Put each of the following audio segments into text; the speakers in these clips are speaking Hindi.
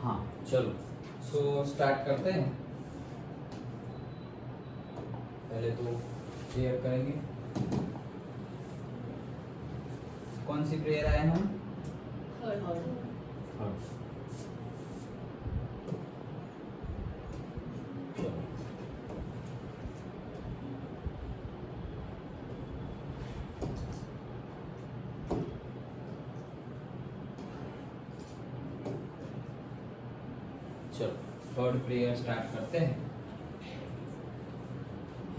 हाँ चलो, सो स्टार्ट करते हैं। पहले तो प्रेयर करेंगे। कौन सी प्रेयर आए हम? चलो थर्ड प्रेयर स्टार्ट करते हैं।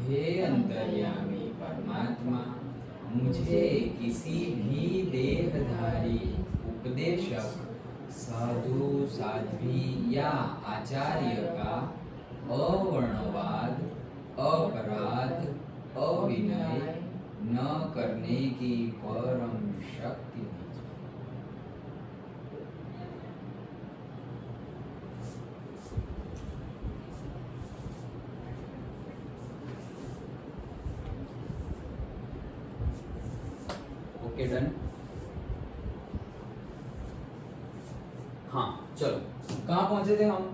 हे अंतर्यामी परमात्मा, मुझे किसी भी देहधारी उपदेशक, साधु साध्वी या आचार्य का अवर्णवाद, अपराध, अविनय न करने की परम शक्ति दीजिए। Okay done. हाँ चलो, कहाँ पहुंचे थे हम?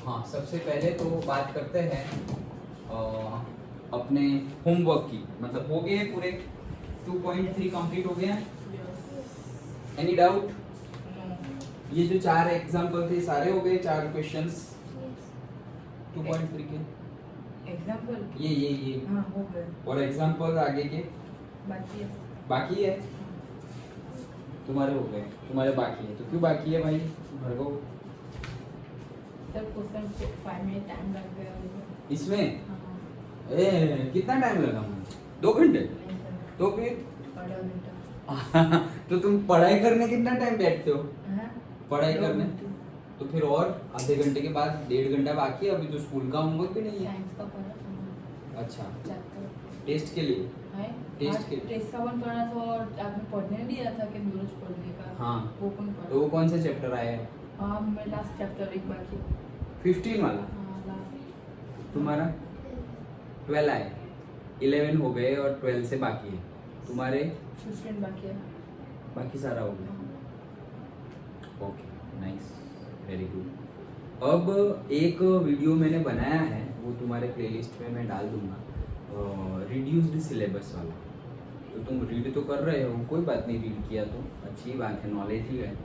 हाँ सबसे पहले तो बात करते हैं अपने होमवर्क की। मतलब हो गए पूरे 2.3 कंप्लीट हो गए हैं? Any doubt? ये जो 4 एग्जाम्पल थे सारे हो गए, 4 क्वेश्चंस 2.3 के एग्जाम्पल ये हाँ हो गए। और एग्जाम्पल आगे के बाकी है। तुम्हारे हो गए, तुम्हारे बाकी है। तो क्यों बाकी है भाई भार्गव? सब क्वेश्चन 5 मिनट टाइम लग गया इसमें? हाँ। कितना टाइम लगा मुझे? 2 घंटे? नहीं सर, तो फिर आधा घंटा। तो तुम पढ़ाई करने कितना टाइम बैठते हो? हाँ? पढ़ाई 2 करने घंटे। तो फिर और आधे घंटे के बाद 1.5 घंटा बाकी है। अभी तो स्कूल का होमवर्क भी नहीं है। साइंस का पढ़ा था अच्छा, चैप्टर टेस्ट के लिए? है। टेस्ट के टेस्ट का वन पढ़ा था और आपने पढ़ने दिया था कि रोज पढ़ने का। हाँ। वो कौन पढ़ा? तो वो कौन से चैप्टर आए हैं? हाँ मैं लास्ट चैप्टर एक बाकी। 15 वाला? हाँ लास्ट। तुम्हारा 12 आए, 11 हो गए और 12 से बाकी है। तुम्हारे 15 बाकी है। बाकी सारा हो गया। Okay nice, very good. अब एक वीडियो मैंने बनाया है, वो तुम्हारे प्लेलिस्ट में मैं डाल दूंगा, रिड्यूस्ड सिलेबस वाला। तो तुम रीड तो कर रहे हो, कोई बात नहीं, रीड किया तो अच्छी बात है, नॉलेज ही है।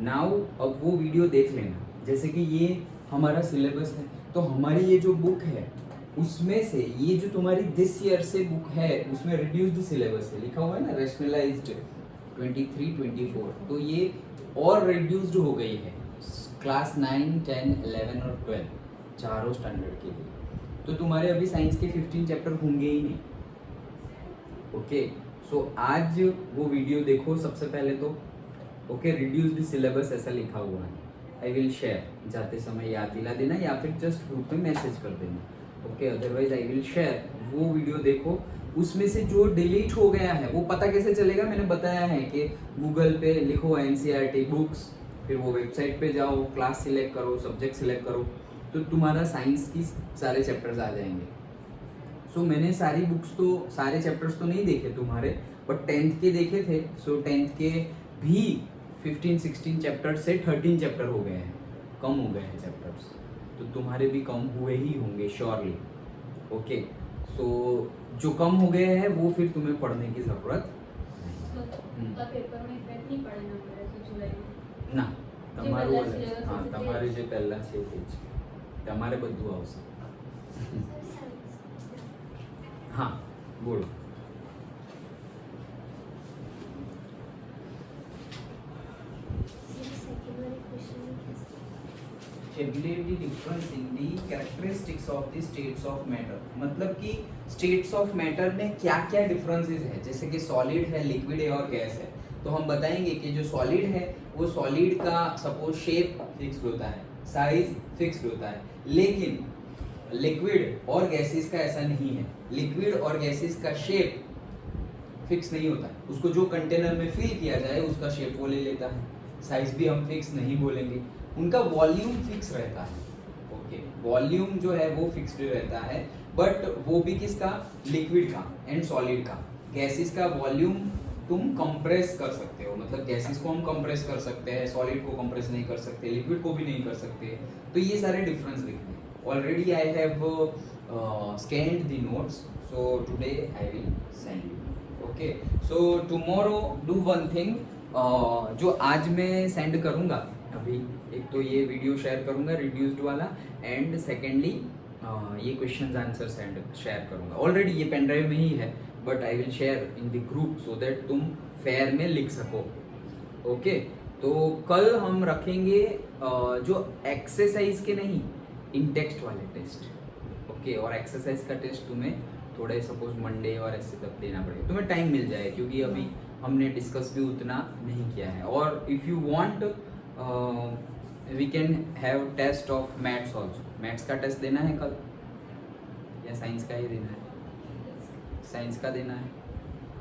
नाउ अब वो वीडियो देख लेना। जैसे कि ये हमारा सिलेबस है, तो हमारी ये जो बुक है उसमें से ये जो तुम्हारी दिस ईयर से बुक है उसमें रिड्यूस्ड सिलेबस है, लिखा हुआ है ना, रैशनलाइज्ड 23-24। तो ये और रिड्यूस्ड हो गई है क्लास 9, 10, 11 और 12 चारों स्टैंडर्ड के लिए। तो तुम्हारे अभी साइंस के 15 चैप्टर होंगे ही नहीं। ओके सो आज वो वीडियो देखो सबसे पहले तो। ओके रिड्यूस्ड सिलेबस ऐसा लिखा हुआ है, आई विल शेयर, जाते समय याद दिला देना या फिर जस्ट ग्रुप में मैसेज कर देना। Okay otherwise I will share. वो वीडियो देखो, उसमें से जो डिलीट हो गया है वो पता कैसे चलेगा? मैंने बताया है कि गूगल पे लिखो NCERT बुक्स, फिर वो वेबसाइट पे जाओ, क्लास सिलेक्ट करो, सब्जेक्ट सिलेक्ट करो, तो तुम्हारा साइंस की सारे चैप्टर्स आ जाएंगे। सो मैंने सारी बुक्स तो, सारे चैप्टर्स तो नहीं देखे तुम्हारे, बट 10th के देखे थे। सो 10th के भी 15-16 चैप्टर से 13 चैप्टर हो गए हैं, कम हो गए हैं चैप्टर्स। तो तुम्हारे भी कम हुए ही होंगे श्योरली। ओके सो जो कम हो गए हैं वो फिर तुम्हें पढ़ने की जरूरत पेपर में इफेक्ट नहीं पड़ेगा मेरे तो जुलाई में ना। તમારું જે પહેલા syllabus હા હતું તે તમારે જ. જે પહેલા છે તે જ તમારે બધું આવશે। હા બોલો। Ability difference in the characteristics of the states of matter, मतलब कि states of matter में क्या क्या differences है। जैसे कि solid है, liquid है और gas है, तो हम बताएंगे कि जो solid है वो solid का suppose shape fixed होता है, size fixed होता है, लेकिन liquid और gases का ऐसा नहीं है। liquid और gases का shape फिक्स नहीं होता, उसको जो कंटेनर में फिल किया जाए उसका शेप वो ले लेता है। साइज भी हम फिक्स नहीं बोलेंगे, उनका वॉल्यूम फिक्स रहता है। ओके वॉल्यूम जो है वो फिक्स्ड रहता है, बट वो भी किसका, लिक्विड का एंड सॉलिड का। गैसेस का वॉल्यूम तुम कंप्रेस कर सकते हो, मतलब गैसेस को हम कंप्रेस कर सकते हैं, सॉलिड को कंप्रेस नहीं कर सकते, लिक्विड को भी नहीं कर सकते। तो ये सारे डिफरेंस लिखने हैं। Already I have scanned the notes, so today I will send you. Okay, so tomorrow do one thing, जो आज मैं सेंड करूँगा अभी, एक तो ये वीडियो शेयर करूँगा रिड्यूस्ड वाला, एंड सेकेंडली ये क्वेश्चंस आंसर शेयर करूँगा। ऑलरेडी ये पेन ड्राइव में ही है, but I will share in the group so that तुम फेयर में लिख सको। ओके, तो कल हम रखेंगे जो एक्सरसाइज के नहीं, इन टेक्स्ट वाले टेस्ट। ओके, और एक्सरसाइज का टेस्ट तुम्हें थोड़े सपोज मंडे और ऐसे तक देना पड़ेगा, तुम्हें टाइम मिल जाए, क्योंकि अभी हमने डिस्कस भी उतना नहीं किया है। और if you want we can have test of maths also. Maths का टेस्ट देना है कल या साइंस का ही देना है? साइंस का देना है,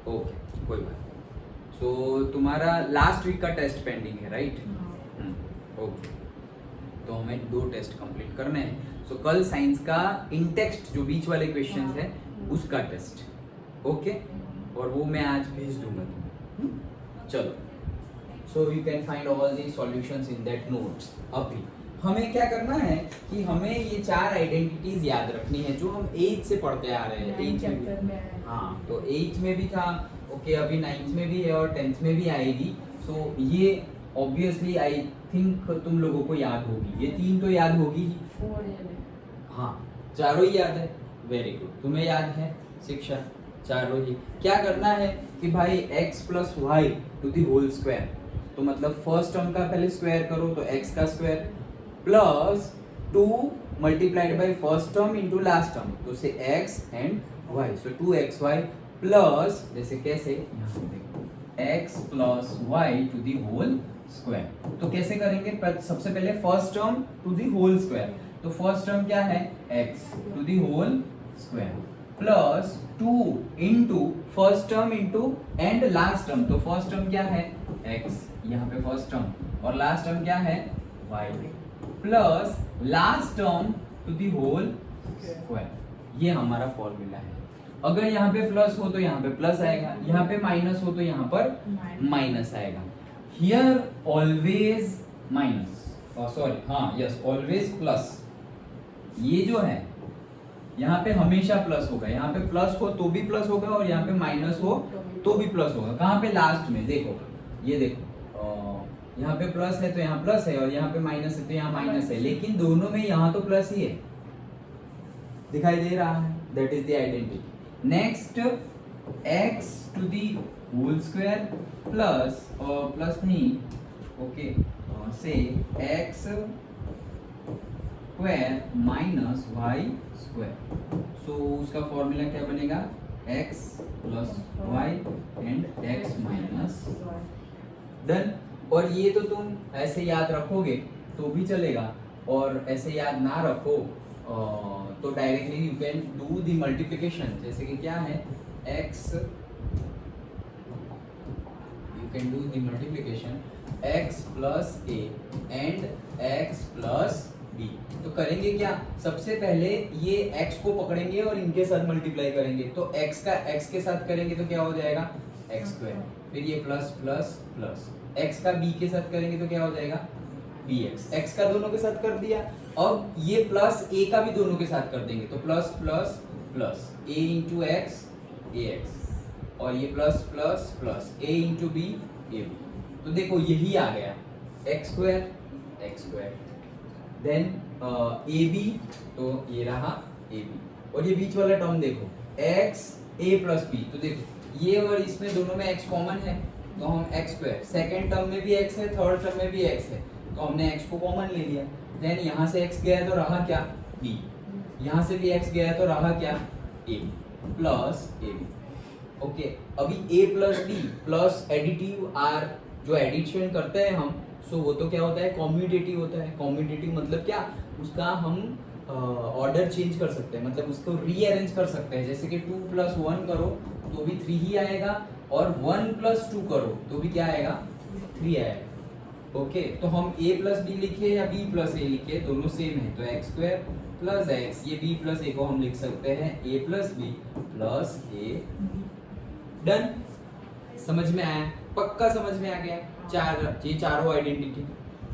ओके कोई बात। सो तुम्हारा लास्ट वीक का टेस्ट पेंडिंग है, राइट? ओके, तो हमें 2 टेस्ट कंप्लीट करने हैं। सो कल साइंस का इन टेक्स्ट जो बीच वाले क्वेश्चंस है उसका टेस्ट, ओके, और वो मैं आज भेज दूंगा तुम्हें। चलो, so you can find all the solutions in that notes. अभी हमें क्या करना है कि हमें ये 4 आइडेंटिटीज याद रखनी है जो हम 8 से पढ़ते आ रहे हैं। 8 चैप्टर में है। हाँ, तो 8 में भी था, ओके, अभी 9th में भी है और 10th में भी आएगी। सो ये ऑब्वियसली आई थिंक तुम लोगों को याद होगी, ये 3 तो याद होगी ही। 4 ये में। हाँ, चारों ही याद है, वेरी गुड। तुम्हें याद है शिक्षा, चारों ही। क्या करना है कि भाई x plus y to the whole square, तो मतलब फर्स्ट टर्म का पहले स्क्वायर करो तो x का square plus 2 multiplied by first term into last term, तो say x and y, so 2xy plus, जैसे कैसे, यहाँ पे देखो, x plus y to the whole square. तो कैसे करेंगे, सबसे पहले first term to the whole square, तो फर्स्ट टर्म क्या है, x to the whole square plus 2 into first term into and last term, तो फर्स्ट टर्म क्या है x, यहाँ पे फर्स्ट टर्म, और लास्ट टर्म क्या है y, plus last term to the whole square. ये हमारा फॉर्मूला है। अगर यहाँ पे प्लस हो तो यहाँ पे प्लस आएगा, यहाँ पे माइनस हो तो यहाँ पर माइनस आएगा। हियर ऑलवेज माइनस, सॉरी, हाँ यस, ऑलवेज प्लस। ये जो है यहाँ पे हमेशा प्लस होगा, यहाँ पे प्लस हो तो भी प्लस होगा और यहाँ पे माइनस हो तो भी प्लस होगा। कहाँ पे, लास्ट में देखो, ये देखो, यहाँ पे प्लस है तो यहाँ प्लस है, और यहाँ पे माइनस है तो यहाँ माइनस है, लेकिन दोनों में यहाँ तो प्लस ही है, दिखाई दे रहा है। That is the identity. Next, x to the whole square plus, और प्लस नहीं, okay, say x square minus Y square. So उसका फॉर्मूला क्या बनेगा, x plus Y and x minus. Done. और ये तो तुम ऐसे याद रखोगे तो भी चलेगा, और ऐसे याद ना रखो तो directly you can do the multiplication. जैसे कि क्या है, x, you can do the multiplication x plus a and x plus b। तो करेंगे क्या, सबसे पहले ये x को पकड़ेंगे और इनके साथ मल्टीप्लाई करेंगे, तो x का x के साथ करेंगे तो क्या हो जाएगा, x स्क्वायर, फिर ये प्लस प्लस प्लस, x का b के साथ करेंगे तो क्या हो जाएगा, bx। x का दोनों के साथ कर दिया, अब ये प्लस a का भी दोनों के साथ कर देंगे, तो plus plus plus a into x ax, और ये plus plus plus a into b ab। तो देखो यही आ गया x स्क्वायर, देन ab, तो ये रहा ab, और ये बीच वाला टर्म देखो x a प्लस b, तो देखो ये और इसमें दोनों में x कॉमन है तो हम x स्क्वायर, सेकेंड टर्म में भी x है, थर्ड टर्म में भी x है, तो हमने x को कॉमन ले लिया। देन यहाँ से x गया तो रहा क्या, b, यहाँ से भी x गया तो रहा क्या, a प्लस ab। ओके, अभी a plus b plus additive are, जो एडिशन करते हैं हम, सो वो तो क्या होता है, कॉम्यूटेटिव होता है। कॉम्यूटेटिव मतलब क्या, उसका हम ऑर्डर चेंज कर सकते हैं, मतलब उसको रीअरेंज कर सकते हैं। जैसे कि 2 प्लस 1 करो तो भी 3 ही आएगा, और 1 प्लस 2 करो तो भी क्या आएगा, 3 आएगा। ओके, तो हम a प्लस b लिखे या b प्लस a लिखे, दोनों सेम है, तो x स्क्वायर प्लस एक्स, ये बी प्लस ए को हम लिख सकते हैं ए प्लस बी प्लस ए। डन। समझ में आया? पक्का समझ में आ गया? ये चारों आइडेंटिटी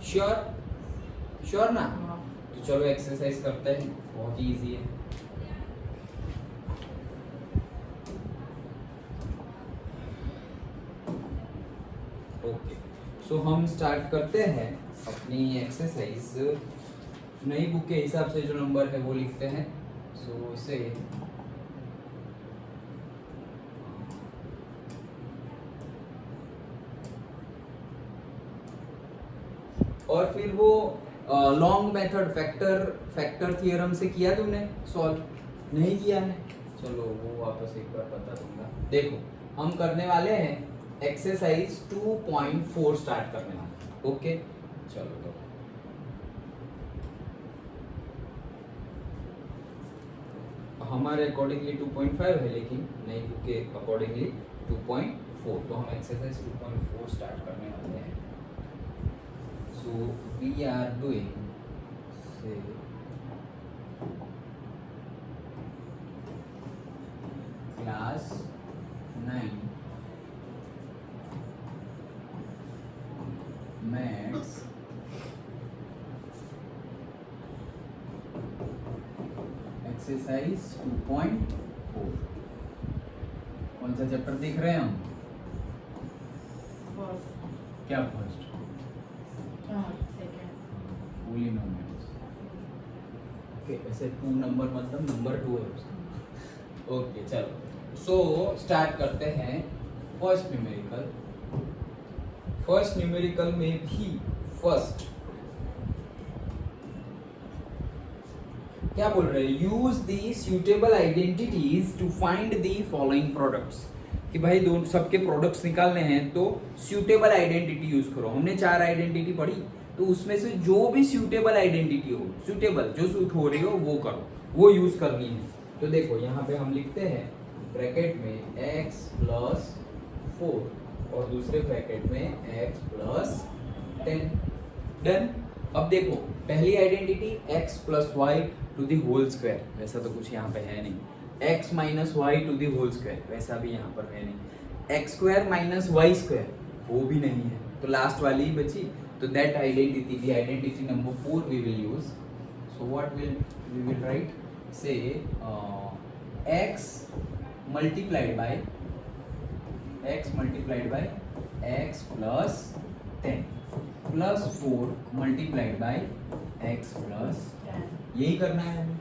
श्योर? श्योर ना? हाँ। तो चलो एक्सरसाइज करते हैं, बहुत ही इजी है। ओके, सो हम स्टार्ट करते हैं अपनी एक्सरसाइज। नई बुक के हिसाब से जो नंबर है वो लिखते हैं। सो इसे और फिर वो लॉन्ग मेथड फैक्टर थ्योरम से किया तुमने सॉल्व? नहीं किया है? चलो वो वापस एक बार बता दूंगा। देखो, हम करने वाले हैं एक्सरसाइज 2.4 स्टार्ट करने वाले। ओके, चलो तो हमारे अकॉर्डिंगली 2.5 है, लेकिन नई बुक के अकॉर्डिंगली 2.4। तो हम एक्सरसाइज 2.4 स्टार्ट करने वाले हैं। So we are doing, say, class 9 maths exercise 2.4। कौन सा चैप्टर देख रहे हैं हम? फर्स्ट, क्या फर्स्ट? Second, polynomials. ओके, ऐसे 2 नंबर मतलब नंबर 2 है उसका। ओके, चलो सो स्टार्ट करते हैं फर्स्ट न्यूमेरिकल। फर्स्ट न्यूमेरिकल में भी फर्स्ट क्या बोल रहे हैं? Use the suitable identities to find the following products. कि भाई दोनों सबके प्रोडक्ट्स निकालने हैं तो सुटेबल आइडेंटिटी यूज करो। हमने 4 आइडेंटिटी पढ़ी, तो उसमें से जो भी सुटेबल आइडेंटिटी हो, सुटेबल जो सूट हो रही हो वो करो, वो यूज करनी है। तो देखो यहाँ पे हम लिखते हैं ब्रैकेट में x प्लस 4 और दूसरे ब्रैकेट में x प्लस 10। डन। अब देखो, पहली identity x plus y to the whole square, वैसा तो कुछ यहाँ पे है नहीं। x minus Y to the whole square, वैसा भी यहाँ पर है नहीं। x square minus Y square, वो भी नहीं है। तो लास्ट वाली ही बची। तो that identity, the identity number 4 we will use. So what will we will write? Say x multiplied by x plus 10 plus 4 multiplied by x plus, यही करना है हमें।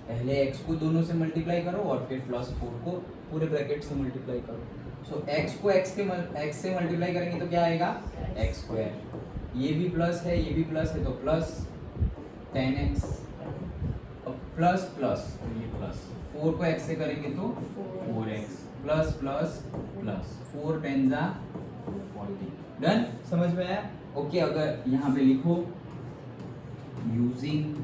पहले x को दोनों से मल्टीप्लाई करो और फिर प्लस 4 को पूरे ब्रैकेट से मल्टीप्लाई करो। सो x को x से मल्टीप्लाई करेंगे तो क्या आएगा? x square. ये भी प्लस है, ये भी प्लस है, तो प्लस 10x। अब प्लस प्लस, तो ये प्लस 4 को x से करेंगे तो 4x प्लस प्लस प्लस 4 10 जा 40। डन। समझ में आया? ओके, अगर यहाँ पे लिखो यूजिंग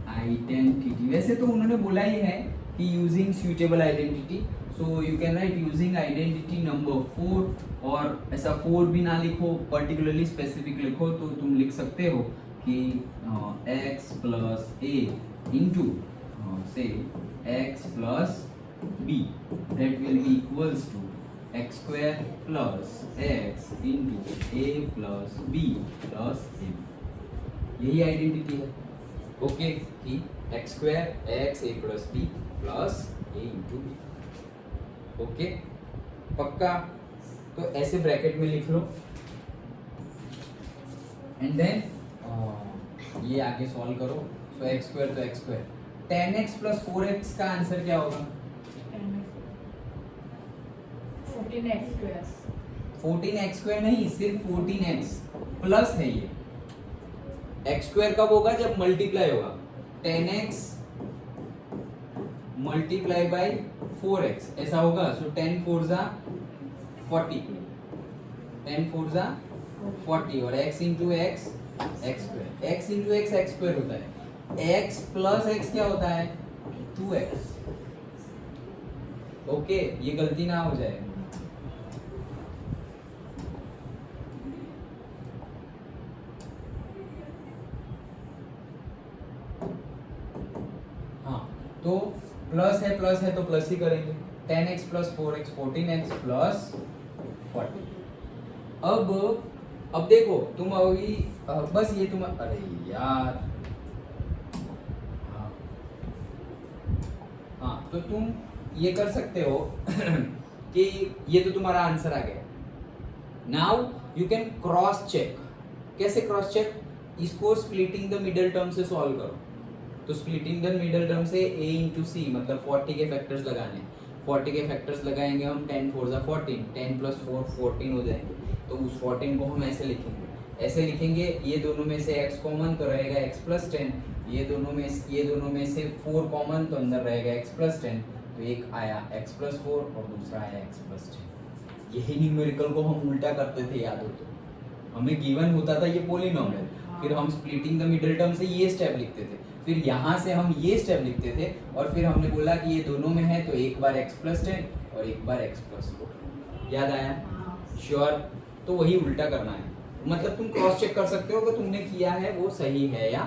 आइडेंटिटी, वैसे तो उन्होंने बोला ही है कि using suitable identity, so you can write using identity number 4। और ऐसा 4 भी ना लिखो, पर्टिकुलरली स्पेसिफिक लिखो, तो तुम लिख सकते हो कि x plus a into say x plus b, that will be equals to x square plus x into a plus b plus a। यही आइडेंटिटी है। ओके, कि x square x a plus b plus a into b। Okay, पक्का? तो ऐसे ब्रैकेट में लिख लो एंड देन ये आगे सॉल्व करो। सो x स्क्वायर तो x square, 10x plus 4x का आंसर क्या होगा? 14x square. 14x स्क्वायर नहीं, सिर्फ 14x प्लस है ये। x स्क्वायर कब होगा? जब मल्टीप्लाई होगा। 10x मल्टीप्लाई बाय 4x, ऐसा होगा। सो 10 4 जा 40, 10 4 जा 40 और x into x x square, x into x square होता है। x प्लस x क्या होता है? 2x। ओके, ये गलती ना हो जाए। तो प्लस है तो प्लस ही करेंगे। 10x plus 4x 14x plus 40। अब देखो तुम अभी बस ये तुम, अरे यार हाँ तो तुम ये कर सकते हो कि ये तो तुम्हारा आंसर आ गया। Now you can cross check. कैसे क्रॉस चेक? इसको स्प्लिटिंग द मिडल टर्म से सॉल्व करो। तो स्प्लिटिंग द मिडल टर्म से a इंटू सी मतलब 40 के फैक्टर्स लगाने हैं। 40 के फैक्टर्स लगाएंगे हम, 10 4 जा 14, 10 प्लस 4 14 हो जाएंगे। तो उस 14 को हम ऐसे लिखेंगे, ये दोनों में से x कॉमन तो रहेगा x प्लस 10, ये दोनों में से 4 कॉमन तो अंदर रहेगा x प्लस 10। तो एक आया x प्लस 4 और दूसरा आया x प्लस 10। यही न्यूमेरिकल को हम उल्टा करते थे, याद हो तो। हमें गिवन होता था ये पॉलीनोमियल, फिर हम स्प्लिटिंग द मिडल टर्म से ये स्टेप लिखते थे, फिर यहाँ से हम ये स्टेप लिखते थे, और फिर हमने बोला कि ये दोनों में है तो एक बार x प्लस 10 और एक बार x प्लस 4। याद आया? श्योर? तो वही उल्टा करना है। मतलब तुम क्रॉस चेक कर सकते हो कि तुमने किया है वो सही है या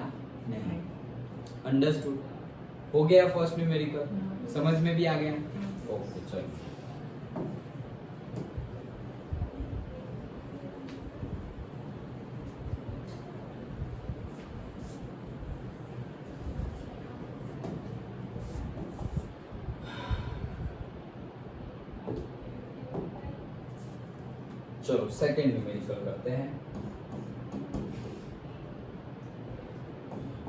नहीं। अंडरस्टूड? हो गया फर्स्ट न्यूमेरिकल? समझ में भी आ गया? ओके चलो। चलो सेकंड न्यूमेरिकल करते हैं।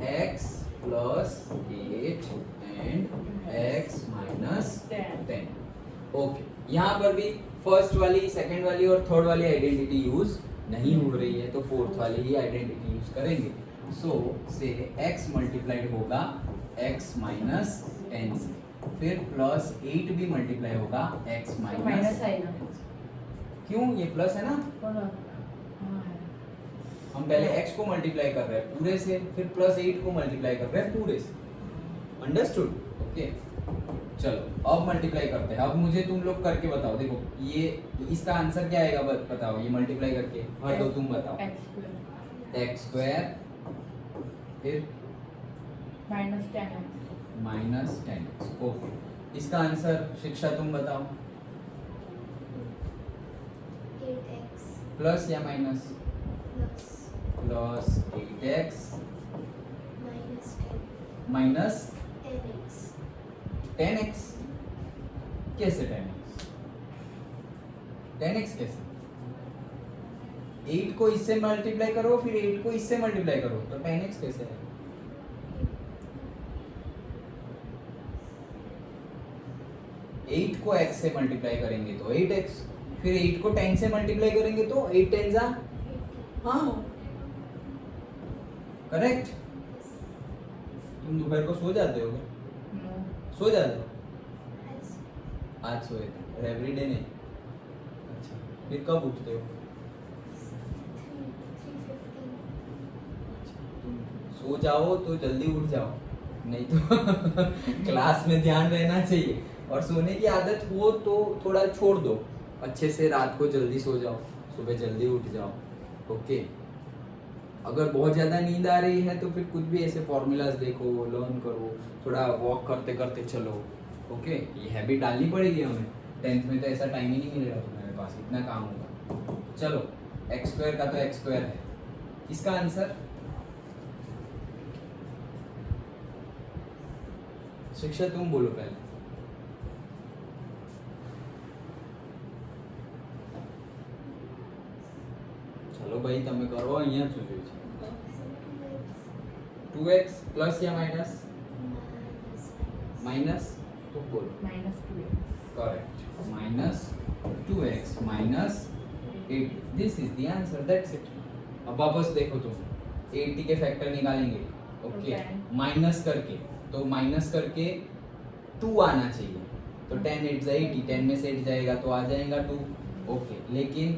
x plus 8 and x minus 10। Okay, यहाँ पर भी फर्स्ट वाली, सेकंड वाली और थर्ड वाली आइडेंटिटी यूज नहीं हो रही है, तो फोर्थ वाली ही आइडेंटिटी यूज करेंगे। सो से x मल्टीप्लाइड होगा x माइनस 10 से, फिर प्लस 8 भी मल्टीप्लाई होगा x माइनस। क्यों? ये प्लस है ना, हम पहले x को मल्टीप्लाई कर रहे हैं पूरे से, फिर प्लस 8 को मल्टीप्लाई कर रहे हैं पूरे से। अंडरस्टूड? ओके चलो अब मल्टीप्लाई करते हैं। अब मुझे तुम लोग करके बताओ। देखो ये इसका आंसर क्या आएगा बताओ, ये मल्टीप्लाई करके। हाँ तो तुम बताओ। x स्क्वायर फिर माइनस 10x। ओके, इसका आंसर शिक्षा तुम बताओ। 8x प्लस या minus? plus plus 8x minus 10 minus 10x 10x। कैसे 10x? 10x कैसे? 8 को इससे मल्टीप्लाई करो, फिर 8 को इससे मल्टीप्लाई करो, तो 10x कैसे है? एट को x से मल्टीप्लाई करेंगे तो 8x, फिर 8 को 10 से मल्टीप्लाई करेंगे तो 8 10 जा, हाँ करेक्ट। तुम दोपहर को सो जाते हो क्या? सो जाते हो? आज सोए थे, एवरीडे नहीं? अच्छा, फिर कब उठते हो? 3:15 सो जाओ तो जल्दी उठ जाओ, नहीं तो क्लास में ध्यान रहना चाहिए। और सोने की आदत हो तो थोड़ा छोड़ दो, अच्छे से रात को जल्दी सो जाओ, सुबह जल्दी उठ जाओ। ओके, अगर बहुत ज़्यादा नींद आ रही है तो फिर कुछ भी ऐसे फॉर्मूलाज देखो, लर्न करो, थोड़ा वॉक करते करते चलो। ओके, ये हैबिट डालनी पड़ेगी हमें। 10th में तो ऐसा टाइम ही नहीं मिलेगा तुम्हारे पास, इतना काम होगा। चलो x स्क्वायर का तो x स्क्वायर है, इसका आंसर शिक्षा तुम बोलो पहले। चलो भाई તમે કરો, અહીંયા શું જોઈ છે? 2x પ્લસ या माइनस? माइनस तो बोलो। Correct, minus 2x minus 8, this is the answer, that's it. अब वापस देखो तुम, 80 के फैक्टर निकालेंगे। ओके, माइनस करके, तो माइनस करके 2 आना चाहिए, तो 10 8 जा 80, 10 में से 8 जाएगा तो आ जाएगा 2। ओके, लेकिन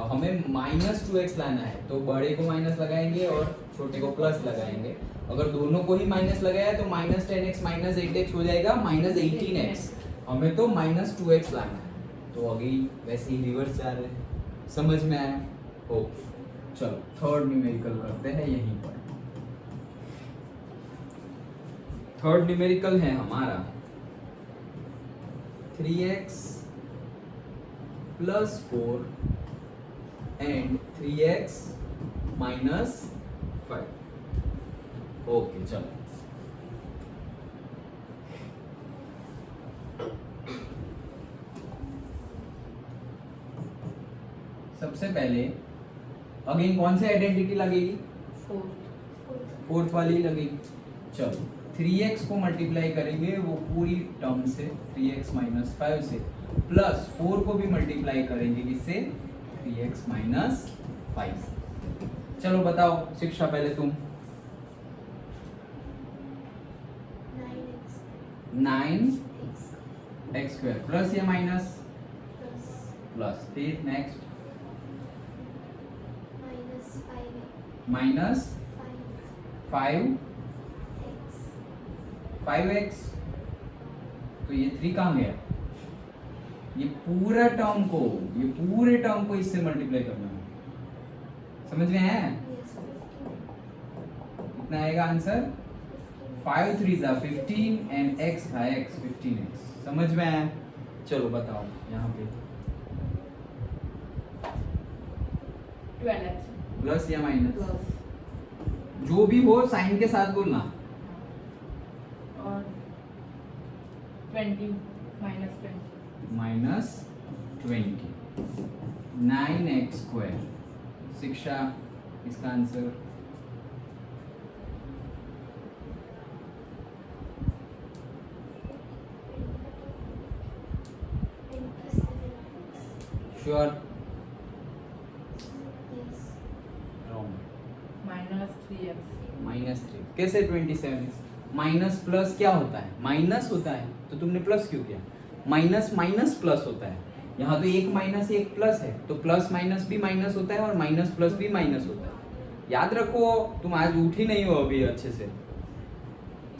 हमें माइनस 2x लाना है, तो बड़े को माइनस लगाएंगे और छोटे को प्लस लगाएंगे। अगर दोनों को ही माइनस लगाया तो माइनस 10x माइनस 8x हो जाएगा माइनस 18x। हमें तो माइनस 2x लाना है, तो अभी वैसे ही रिवर्स जा रहे हैं। समझ में आया? ओके चलो थर्ड न्यूमेरिकल करते हैं यहीं पर। थर्ड न्यूमेरिकल है हमारा 3x plus 4 and 3x minus 5। Okay चलो, सबसे पहले अगेन कौन सी आइडेंटिटी लगेगी? फोर्थ वाली लगेगी। चलो 3x को मल्टीप्लाई करेंगे वो पूरी टर्म से 3x माइनस 5 से, प्लस 4 को भी मल्टीप्लाई करेंगे किससे? 3x माइनस 5 से। चलो बताओ शिक्षा, पहले तुम। 9x स्क्वायर प्लस या माइनस? प्लस। फिर नेक्स्ट माइनस 5x, तो ये 3 कहाँ गया? ये पूरे टर्म को इससे मल्टीप्लाई करना है, समझ में है? कितना आएगा आंसर? 5 3 15 एंड x था x 15x, समझ में आया? चलो बताओ यहाँ पे 12x प्लस या माइनस? प्लस जो भी हो साइन के साथ बोलना। और 20 माइनस 20 9x स्क्वायर। शिक्षा, इसका आंसर श्योर? रॉन्ग। -3। कैसे 27x? माइनस प्लस क्या होता है? माइनस होता है, तो तुमने प्लस क्यों किया? माइनस माइनस प्लस होता है, यहाँ तो एक माइनस एक प्लस है, तो प्लस माइनस भी माइनस होता है और माइनस प्लस भी माइनस होता है। याद रखो, तुम आज उठी नहीं हो अभी अच्छे से।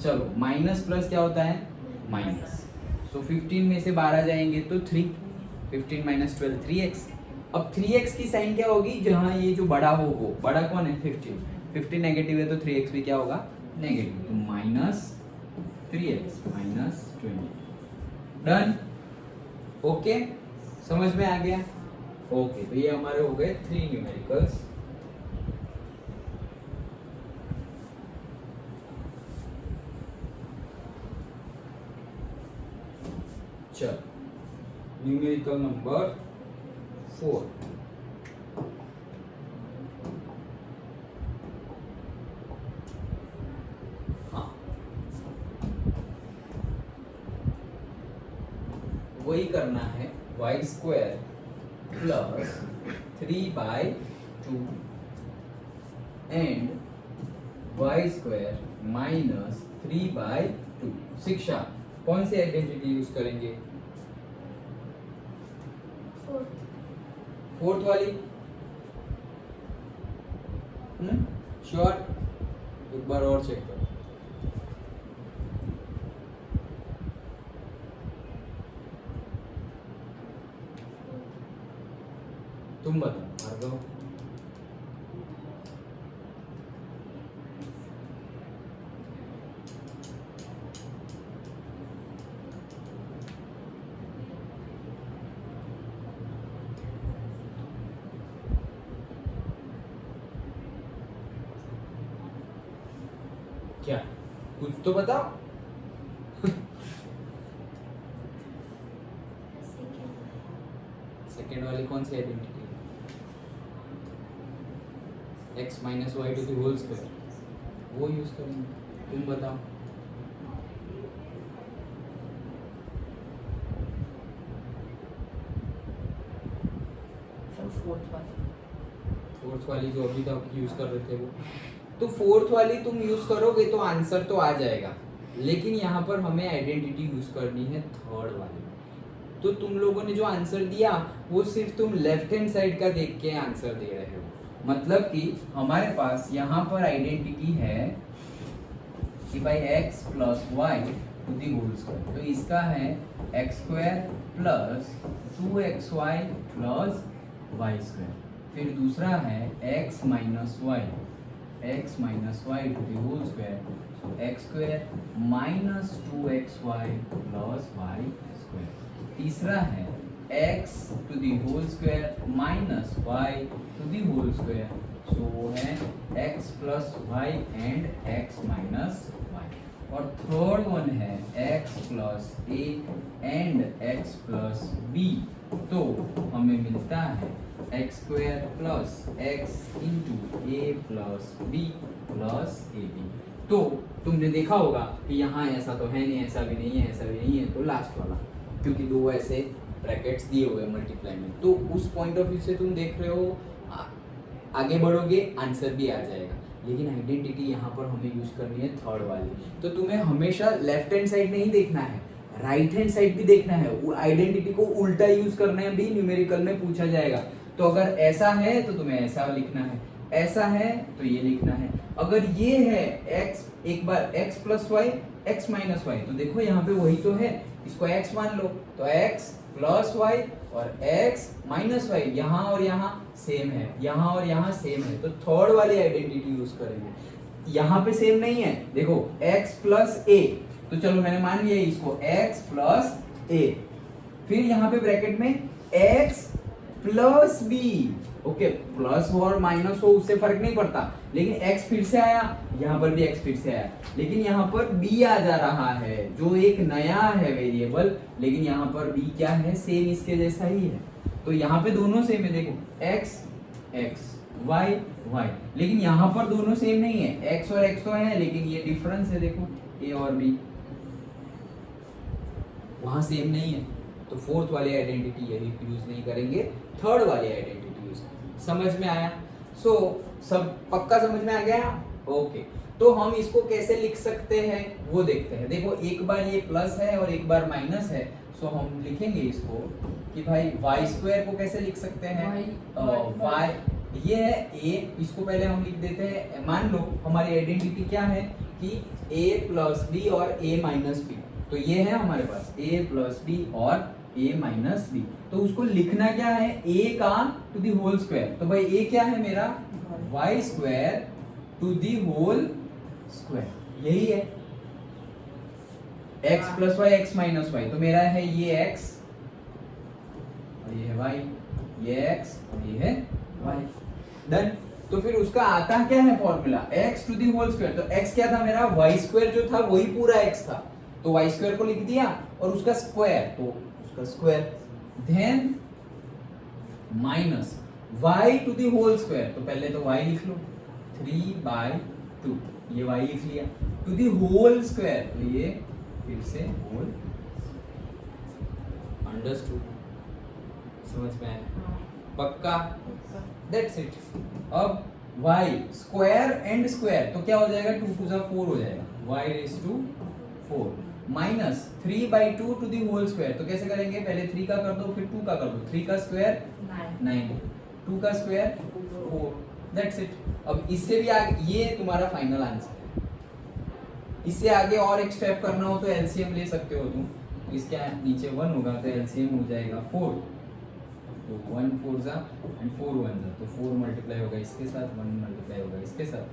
चलो माइनस प्लस क्या होता है? माइनस। सो 15 में से 12 जाएंगे तो 3, 15 माइनस 12 3x। अब 3x की साइन क्या होगी? जहाँ ये जो बड़ा हो, वो बड़ा कौन है? 15 नेगेटिव है तो 3x भी क्या होगा? नेगेटिव। तो minus 3x minus 20। Done? Okay, समझ में आ गया? ओके, तो ये हमारे हो गए 3 न्यूमेरिकल्स। चल, न्यूमेरिकल नंबर 4। वही करना है, y square plus 3/2 and y square minus 3/2। Shiksha, कौन सी आइडेंटिटी यूज करेंगे? फोर्थ वाली? श्योर? एक बार और चेक करो। तुम बताओ भार्गव। क्या कुछ तो बताओ। सेकेंड वाली कौन सी identity? x minus Y to the whole square, वो यूज करेंगे। तुम बताओ। फोर्थ वाली जो अभी तक यूज कर रहे थे वो, तो फोर्थ वाली तुम यूज करोगे तो आंसर तो आ जाएगा, लेकिन यहाँ पर हमें आइडेंटिटी यूज करनी है थर्ड वाली। तो तुम लोगों ने जो आंसर दिया वो सिर्फ तुम लेफ्ट हैंड साइड का देख के आंसर दे रहे हो। मतलब कि हमारे पास यहाँ पर आइडेंटिटी है कि भाई x plus y to the whole square, तो इसका है x square plus 2xy plus y square. फिर दूसरा है x minus y x minus y to the whole square. So x square minus 2xy plus y square. तीसरा है x to the whole square minus y to the whole square. So वो है x plus y and x minus y. और थर्ड वन है x plus a and x plus b. तो हमें मिलता है x square plus x into a plus b plus a b. तो तुमने देखा होगा कि यहाँ ऐसा तो है नहीं, ऐसा भी नहीं है, ऐसा भी नहीं है, तो लास्ट वाला, क्योंकि दो ऐसे ब्रैकेट्स दिए हुए मल्टीप्लाई में, तो उस पॉइंट ऑफ व्यू से तुम देख रहे हो आगे बढ़ोगे आंसर भी आ जाएगा. लेकिन आइडेंटिटी यहाँ पर हमें यूज करनी है थर्ड वाली. तो तुम्हें हमेशा लेफ्ट हैंड साइड नहीं देखना है, राइट हैंड साइड भी देखना है. वो आइडेंटिटी को उल्टा यूज करना है भी न्यूमेरिकल में पूछा जाएगा. तो अगर ऐसा है तो तुम्हें ऐसा लिखना है, ऐसा है तो ये लिखना है. अगर ये है x, एक बार x plus y x minus y, तो देखो यहाँ पे वही तो है, इसको x मान लो, तो x प्लस वाई और x माइनस वाई यहाँ और यहाँ सेम है, यहाँ और यहाँ सेम है, तो थर्ड वाली आइडेंटिटी यूज करेंगे. यहाँ पे सेम नहीं है, देखो x प्लस a, तो चलो मैंने मान लिया इसको x प्लस a, फिर यहाँ पे ब्रैकेट में x plus b. Okay, plus हो और माइनस हो उससे फर्क नहीं पड़ता, लेकिन x फिर से आया, यहाँ पर भी x फिर से आया, लेकिन यहाँ पर b आ जा रहा है जो एक नया है वेरिएबल, लेकिन यहाँ पर b क्या है, सेम इसके जैसा ही है. तो यहाँ पे दोनों सेम है, देखो x x y y, लेकिन यहाँ पर दोनों सेम नहीं है, x और x तो है लेकिन ये डिफरेंस है, देखो a और b वहां सेम नहीं है. तो फोर्थ वाली आइडेंटिटी यही यूज नहीं करेंगे, थर्ड वाली आइडेंटिटी यूज. समझ में आया? सो सब पक्का समझ में आ गया? ओके. तो हम इसको कैसे लिख सकते हैं वो देखते हैं. देखो एक बार ये प्लस है और एक बार माइनस है, सो हम लिखेंगे इसको कि भाई y स्क्वायर को कैसे लिख सकते हैं, y ये है a, इसको पहले हम लिख देते हैं. मान लो हमारी आइडेंटिटी क्या है कि a प्लस बी और a माइनस बी, तो ये है हमारे पास a प्लस बी और a माइनस बी. तो उसको लिखना क्या है, a का टू दी होल स्क्वायर. तो भाई a क्या है मेरा, y square to the whole square, यही है. x plus y x minus y, तो मेरा है ये x और ये है y, ये x और ये है y. डन. तो फिर उसका आता क्या है formula, x to the whole square. तो x क्या था मेरा, y स्क्वायर जो था वही पूरा x था, तो y स्क्वायर को लिख दिया और उसका स्क्वायर, तो उसका square, then minus y to the whole square. तो पहले तो y लिख लो 3/2, ये y लिख लिया, टू दी होल स्क्वायर, तो ये फिर से होल. अंडरस्टूड? समझ में आया? पक्का? That's it. अब y स्क्वायर एंड स्क्वायर, तो क्या हो जाएगा, 2 2 जा 4 हो जाएगा, y raise to 4 minus 3/2 to the whole square. तो कैसे करेंगे, पहले 3 का कर दो फिर 2 का कर दो. 3 का स्क्वायर 9, 2 का स्क्वायर 4. That's it. अब इससे भी आगे, ये तुम्हारा फाइनल आंसर है. इससे आगे और एक स्टेप करना हो तो एलसीएम ले सकते हो तुम. इसके नीचे 1 होगा तो एलसीएम हो जाएगा 4, तो 1 4 जा एंड 4 1 जा, तो 4 मल्टीप्लाई होगा इसके साथ, 1 मल्टीप्लाई होगा इसके साथ.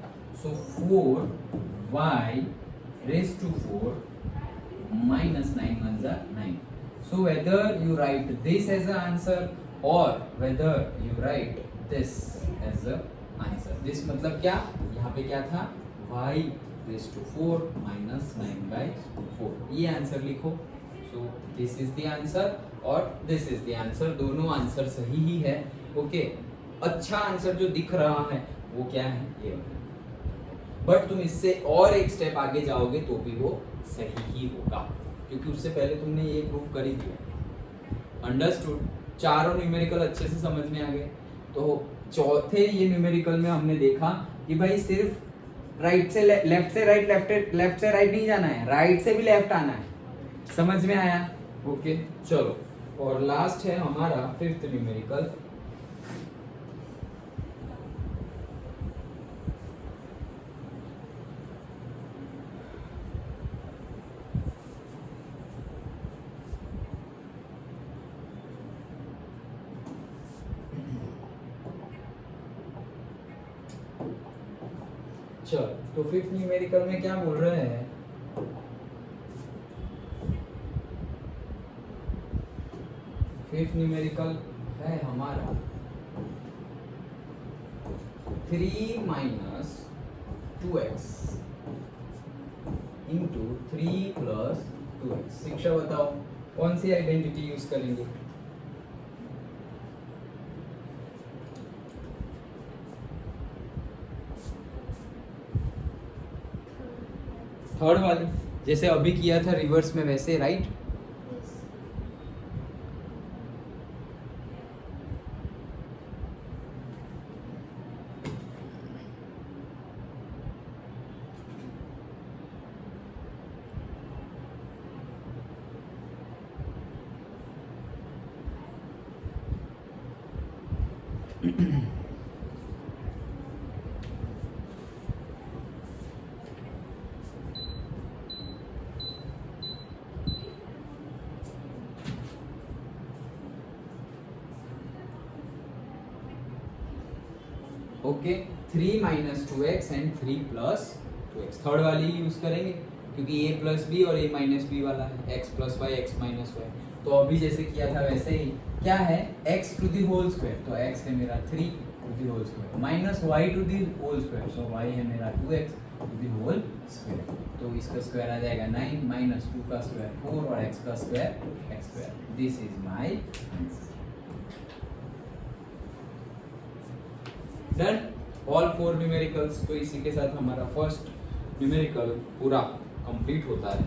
सो 4y raised to 4 minus 9 1 जा 9. So whether you write this as an answer or whether you write this as a answer. This मतलब क्या, यहाँ पे क्या था, y raised to 4 minus 9/4, ये आंसर लिखो. So this is the answer और this is the answer, दोनों आंसर सही ही है. ओके. अच्छा आंसर जो दिख रहा है वो क्या है, ये. बट तुम इससे और एक स्टेप आगे जाओगे तो भी वो सही ही होगा, क्योंकि उससे पहले तुमने ये प्रूव कर ही दिया. अंडरस्टूड? चारों न्यूमेरिकल अच्छे से समझ में आ गए. तो चौथे ये न्यूमेरिकल में हमने देखा कि भाई सिर्फ राइट से लेफ्ट से राइट, लेफ्ट से राइट नहीं जाना है, राइट से भी लेफ्ट आना है. समझ में आया? ओके. चलो, और लास्ट है हमारा फिफ्थ न्यूमेरिकल. चल तो फिफ्थ न्यूमेरिकल में क्या बोल रहे हैं? फिफ्थ न्यूमेरिकल है हमारा 3 minus 2x into 3 plus 2x। Shiksha बताओ कौन सी आइडेंटिटी यूज करेंगे? थर्ड वाली, जैसे अभी किया था रिवर्स में वैसे, right? Okay, 3 minus 2x and 3 plus 2x। Third वाली यूज करेंगे क्योंकि a प्लस बी और a माइनस बी वाला है, x plus y x minus y. तो अभी जैसे किया था वैसे ही क्या है, x to the whole square, तो x है मेरा 3 to the whole square minus y to the whole square, so y है मेरा 2x to the whole square. तो इसका स्क्वायर आ जाएगा 9 माइनस 2 का स्क्वायर 4 और x का square x square. This is my answer. Done all 4 numericals. तो इसी के साथ हमारा फर्स्ट न्यूमेरिकल पूरा कंप्लीट होता है।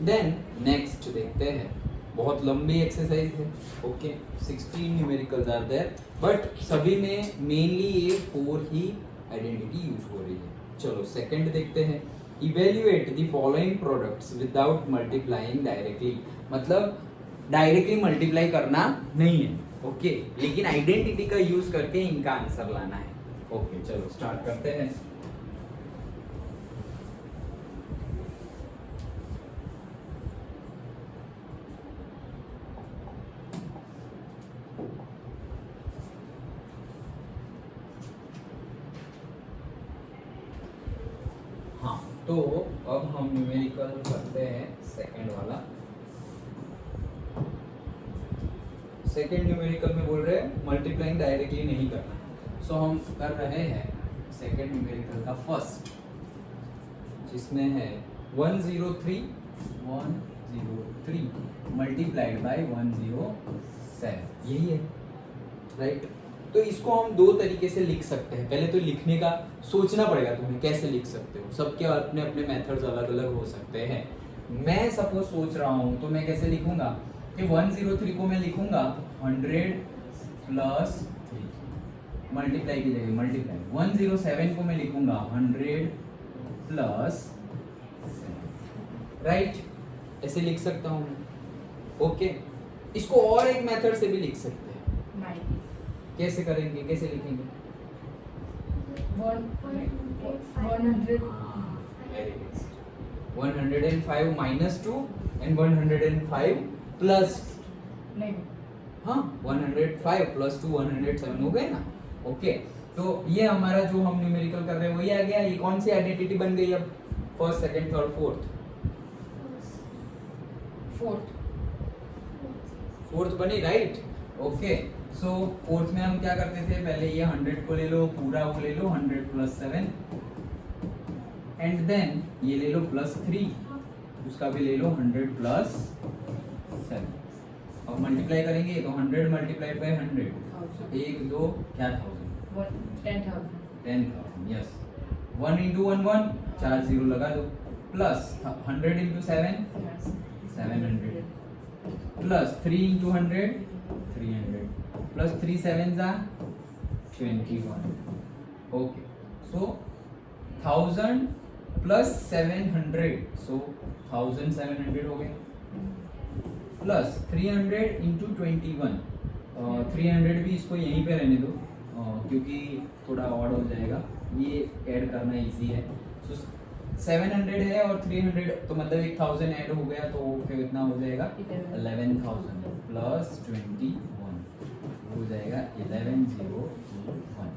देन नेक्स्ट देखते हैं, बहुत लंबी एक्सरसाइज है। Okay, 16 numericals are there, but सभी में मेनली ये 4 ही आइडेंटिटी यूज हो रही है। चलो सेकंड देखते हैं, evaluate the following products without multiplying directly. मतलब डायरेक्टली मल्टीप्लाई करना नहीं है, ओके, लेकिन आइडेंटिटी का यूज करके इनका आंसर लाना है। ओके चलो स्टार्ट करते हैं। हाँ, तो अब हम न्यूमेरिकल करते हैं सेकंड वाला। सेकंड न्यूमेरिकल में बोल रहे हैं मल्टीप्लाइंग डायरेक्टली नहीं करना। सो हम कर रहे हैं सेकेंड न्यूमेरिकल का फर्स्ट, जिसमें है 103 मल्टीप्लाइड बाय 107, यही है, राइट? तो इसको हम दो तरीके से लिख सकते हैं। पहले तो लिखने का सोचना पड़ेगा तुम्हें कैसे लिख सकते हो, सबके अपने अपने मेथड्स अलग अलग हो सकते हैं। मैं सपोज सोच रहा हूँ तो मैं कैसे लिखूंगा कि 103 को मैं लिखूंगा 100 प्लस मल्टीप्लाई की जगह मल्टीप्लाई। 107 को मैं लिखूंगा 100 प्लस 7, राइट? ऐसे लिख सकता हूं मैं। ओके, इसको और एक मेथड से भी लिख सकते हैं। 90 कैसे करेंगे, कैसे लिखेंगे? 105 माइनस 2 एंड 105 प्लस, नहीं, हाँ 105 प्लस 2 107 हो गए ना। ओके, तो ये हमारा जो हम न्यूमेरिकल कर रहे हैं वही आ गया। ये कौन सी आइडेंटिटी बन गई अब? फर्स्ट, सेकंड, थर्ड, फोर्थ बनी, राइट? ओके, सो फोर्थ में हम क्या करते थे, पहले ये 100 को ले लो, पूरा को ले लो 100 प्लस 7, एंड देन ये ले लो प्लस 3, उसका भी ले लो 100 प्लस 7। अब मल्टीप्लाई करेंगे तो 100 मल्टीप्लाइड बाय 100, 1 2 क्या 10,000, यस। 1 into 1 1, 4 0 लगा दो, plus 100 into 7 700, plus 3 into 100 300, plus 3 7s are 21। Okay, so 1000 plus 700, सो 1700 हो गए, प्लस 300 into 21, 300 भी इसको यहीं पे रहने दो क्योंकि थोड़ा ऑड हो जाएगा, ये ऐड करना इजी है। सो 700 है और 300, तो मतलब 1000 ऐड हो गया, तो फिर इतना हो जाएगा 11,000 प्लस 21 हो जाएगा 11,021।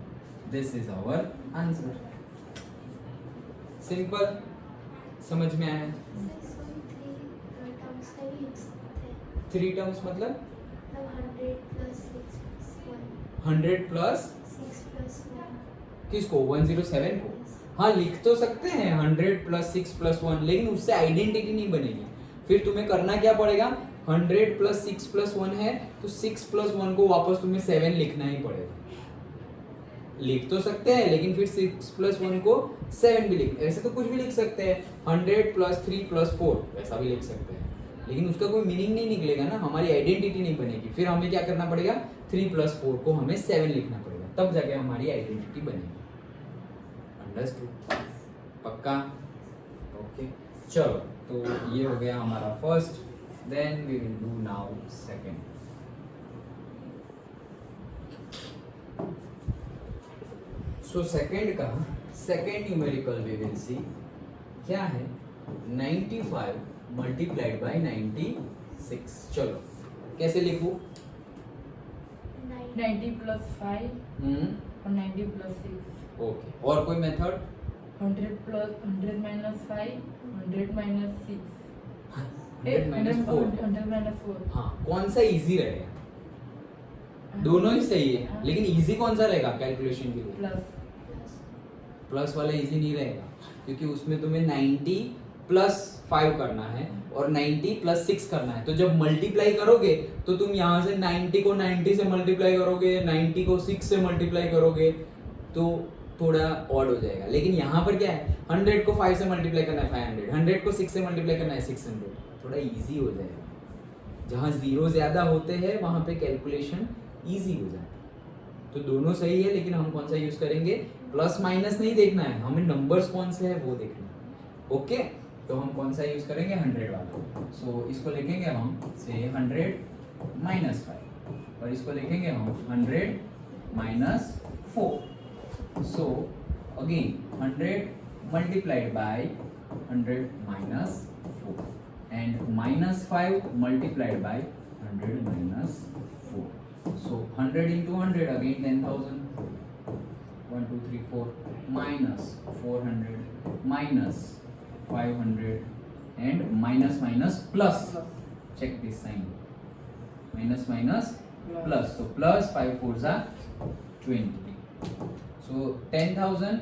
This is our answer. Simple, समझ में आया? थ्री टर्म्स मतलब 100 प्लस किसको? 107 को। हाँ लिख तो सकते हैं 100 प्लस 6 प्लस 1, लेकिन उससे आइडेंटिटी नहीं बनेगी। फिर तुम्हें करना क्या पड़ेगा? 100 प्लस 6 प्लस 1 है तो 6 प्लस 1 को वापस तुम्हें 7 लिखना ही पड़ेगा। लिख तो सकते हैं लेकिन फिर 6 प्लस 1 को 7 भी लिख, ऐसे तो कुछ भी लिख सकते हैं। 100 प्लस 3 प्लस 4 वैसा भी लिख सकते हैं, लेकिन उसका कोई मीनिंग नहीं निकलेगा ना, हमारी आइडेंटिटी नहीं बनेगी। फिर हमें क्या करना पड़ेगा? 3 प्लस 4 को हमें 7 लिखना पड़ेगा, तब जाके हमारी आइडेंटिटी बनेगी। अंडरस्टूड? पक्का? ओके चलो, तो ये हो गया हमारा first, then we will do now second. So second का second numerical we will see क्या है? 95 मल्टीप्लाइड बाय 96। चलो कैसे लिखूं? 90 प्लस 5 और 90 प्लस 6। ओके, और कोई method? 100 minus 5, 100 minus 6, 100 minus 4। 100 minus 4। हाँ, कौन सा इजी रहेगा? दोनों ही सही है, लेकिन इजी कौन सा रहेगा कैलकुलेशन के लिए? प्लस प्लस वाला इजी नहीं रहेगा, क्योंकि उसमें तुम्हें 90 प्लस 5 करना है और 90 प्लस 6 करना है। तो जब मल्टीप्लाई करोगे तो तुम यहाँ से 90 को 90 से मल्टीप्लाई करोगे, 90 को 6 से मल्टीप्लाई करोगे, तो थोड़ा ऑड हो जाएगा। लेकिन यहाँ पर क्या है? 100 को 5 से मल्टीप्लाई करना है 500, 100 को 6 से मल्टीप्लाई करना है 600, थोड़ा इजी हो जाएगा। जहाँ जीरो ज्यादा होते हैं वहाँ पे कैलकुलेशन इजी हो जाता है। तो दोनों सही है, लेकिन हम कौन सा यूज करेंगे? प्लस माइनस नहीं देखना है, हमें नंबर्स कौन से है वो देखना है। ओके, तो हम कौन सा यूज करेंगे? 100 वाला। सो इसको लिखेंगे हम से 100 माइनस 5 और इसको लिखेंगे हम 100 minus 4। So again 100 multiplied by 100 minus 4 and minus 5 multiplied by 100 minus 4। So 100 into 100 again 10,000. 1, 2, 3, 4 minus 400 minus 500 and minus minus plus. Check this sign. Minus minus plus. So plus 5 4s are 20. So 10,000